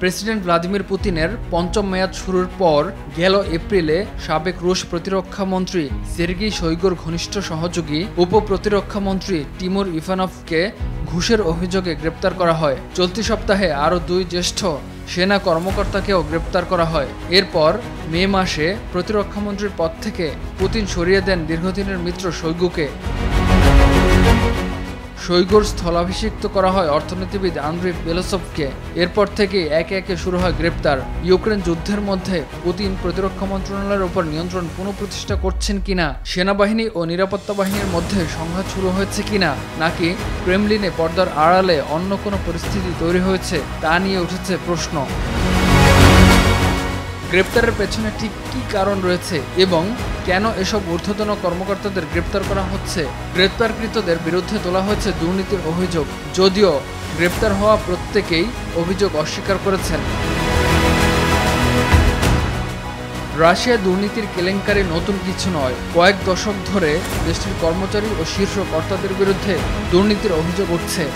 President Vladimir পুতিনের পঞ্চম মেয়াদ শুরুর পর গেল এপ্রিলে সাবেক রুশ প্রতিরক্ষা মন্ত্রী সের্গেই শোইগুর ঘনিষ্ঠ সহযোগী উপপ্রতিরক্ষামন্ত্রী তিমুর ইভানভকে ঘুষের অভিযোগে গ্রেপ্তার করা হয়। চলতি সপ্তাহে আরও 2 জ্যেষ্ঠ সেনা কর্মকর্তাকেও গ্রেপ্তার করা হয়। এরপর মে মাসে প্রতিরক্ষামন্ত্রীর পদ থেকে পুতিন সরিয়ে দেন দীর্ঘদিনের মিত্র শোইগুকে। শোইগুর স্থলাভিষিক্ত করা হয় অর্থনীতিবিদ আন্দ্রি বেলোসভকে। এরপর থেকে একে একে শুরু হয় গ্রেপ্তার। ইউক্রেন যুদ্ধের মধ্যে পুতিন প্রতিরক্ষা মন্ত্রণালয়ের উপর নিয়ন্ত্রণ পুনঃপ্রতিষ্ঠা করছেন কিনা, সেনাবাহিনী ও নিরাপত্তা বাহিনীর মধ্যে সংঘাত শুরু হয়েছে কিনা, নাকি ক্রেমলিনে পর্দার আড়ালে অন্য কোনো পরিস্থিতি তৈরি হয়েছে তা নিয়ে উঠেছে প্রশ্ন। গ্রেপ্তারের পেছনে ঠিক কী কারণ রয়েছে এবং কেন এসব ঊর্ধ্বতন কর্মকর্তাদের গ্রেপ্তার করা হচ্ছে? গ্রেপ্তারকৃতদের বিরুদ্ধে তোলা হয়েছে দুর্নীতির অভিযোগ, যদিও গ্রেপ্তার হওয়া প্রত্যেকেই অভিযোগ অস্বীকার করেছেন। রাশিয়া দুর্নীতির কেলেঙ্কারি নতুন কিছু নয়। কয়েক দশক ধরে দেশটির কর্মচারী ও শীর্ষ কর্তাদের বিরুদ্ধে দুর্নীতির অভিযোগ উঠছে।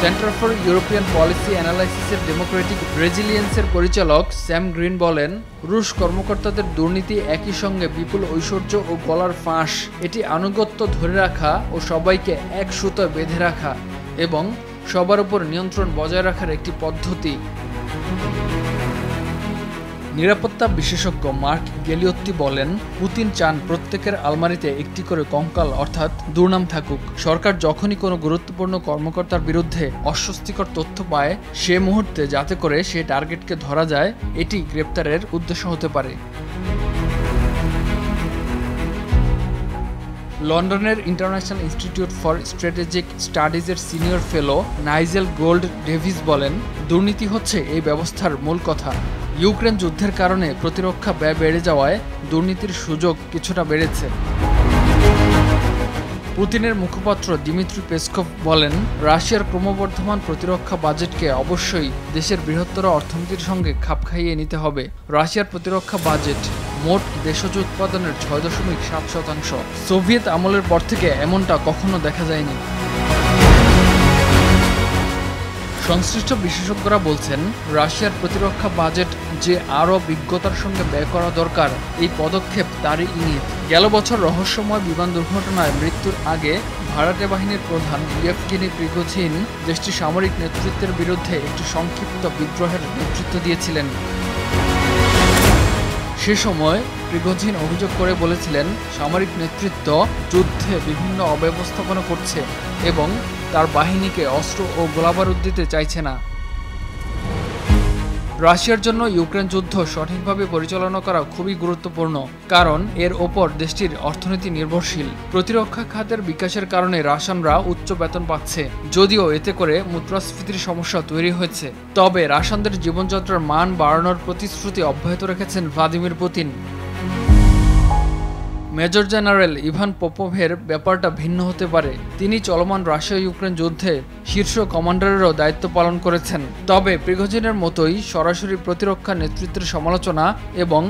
সেন্টার ফর ইউরোপিয়ান পলিসি অ্যানালাইসিসের ডেমোক্রেটিক রেজিলিয়েন্সের পরিচালক স্যাম গ্রিন বলেন, রুশ কর্মকর্তাদের দুর্নীতি একই সঙ্গে বিপুল ঐশ্বর্য ও গলার ফাঁস। এটি আনুগত্য ধরে রাখা ও সবাইকে এক সুতোয় বেঁধে রাখা এবং সবার উপর নিয়ন্ত্রণ বজায় রাখার একটি পদ্ধতি। নিরাপত্তা বিশেষজ্ঞ মার্ক গেলিওত্তি বলেন, পুতিন চান প্রত্যেকের আলমারিতে একটি করে কঙ্কাল অর্থাৎ দুর্নাম থাকুক। সরকার যখনই কোনো গুরুত্বপূর্ণ কর্মকর্তার বিরুদ্ধে অস্বস্তিকর তথ্য পায় সে মুহূর্তে যাতে করে সে টার্গেটকে ধরা যায়, এটি গ্রেপ্তারের উদ্দেশ্য হতে পারে। লন্ডনের ইন্টারন্যাশনাল ইনস্টিটিউট ফর স্ট্র্যাটেজিক স্টাডিজের senior fellow Nigel Gould Davies বলেন, দুর্নীতি হচ্ছে এই ব্যবস্থার মূল কথা। ইউক্রেন যুদ্ধের কারণে প্রতিরক্ষা ব্যয় বেড়ে যাওয়ায় দুর্নীতির সুযোগ কিছুটা বেড়েছে। পুতিনের মুখপাত্র দিমিত্রি পেসকভ বলেন, রাশিয়ার ক্রমবর্ধমান প্রতিরক্ষা বাজেটকে অবশ্যই দেশের বৃহত্তর অর্থনীতির সঙ্গে খাপ খাইয়ে নিতে হবে। রাশিয়ার প্রতিরক্ষা বাজেট মোট দেশজ উৎপাদনের 6.7%। সোভিয়েত আমলের পর থেকে এমনটা কখনো দেখা যায়নি। সংশ্লিষ্ট বিশেষজ্ঞরা বলছেন, রাশিয়ার প্রতিরক্ষা বাজেট যে আরও বিজ্ঞতার সঙ্গে ব্যয় করা দরকার, এই পদক্ষেপ তারই ইঙ্গিত। গেল বছর রহস্যময় বিমান দুর্ঘটনায় মৃত্যুর আগে ভাড়াটে বাহিনীর প্রধান ইয়েভগেনি প্রিগোজিন দেশটির সামরিক নেতৃত্বের বিরুদ্ধে একটি সংক্ষিপ্ত বিদ্রোহের নেতৃত্ব দিয়েছিলেন। সে সময় প্রিগোজিন অভিযোগ করে বলেছিলেন, সামরিক নেতৃত্ব যুদ্ধে বিভিন্ন অব্যবস্থাপনা করছে এবং তার বাহিনীকে অস্ত্র ও গোলাবারুদ দিতে চাইছে না। রাশিয়ার জন্য ইউক্রেন যুদ্ধ সঠিকভাবে পরিচালনা করা খুবই গুরুত্বপূর্ণ, কারণ এর ওপর দেশটির অর্থনীতি নির্ভরশীল। প্রতিরক্ষা খাতের বিকাশের কারণে রাশিয়ানরা উচ্চ বেতন পাচ্ছে, যদিও এতে করে মুদ্রাস্ফীতির সমস্যা তৈরি হয়েছে। তবে রাশিয়ানদের জীবনযাত্রার মান বাড়ানোর প্রতিশ্রুতি অব্যাহত রেখেছেন Vladimir Putin. Major general Ivan পোপোভের ব্যাপারটা ভিন্ন হতে পারে। তিনি চলমান রাশিয়া ইউক্রেন যুদ্ধে শীর্ষ কমান্ডারেরও দায়িত্ব পালন করেছেন। তবে প্রিগোজিনের মতোই সরাসরি প্রতিরক্ষা নেতৃত্বের সমালোচনা এবং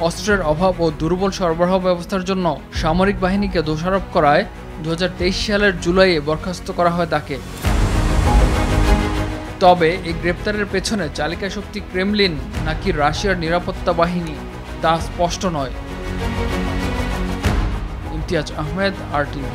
অস্ত্রের অভাব ও দুর্বল সরবরাহ ব্যবস্থার জন্য সামরিক বাহিনীকে দোষারোপ করায় 2023 সালের জুলাইয়ে বরখাস্ত করা হয় তাকে। তবে এই গ্রেপ্তারের পেছনে চালিকা শক্তি ক্রেমলিন নাকি রাশিয়ার নিরাপত্তা বাহিনী তা স্পষ্ট নয়। ইমতিয়াজ আহমেদ, RTV।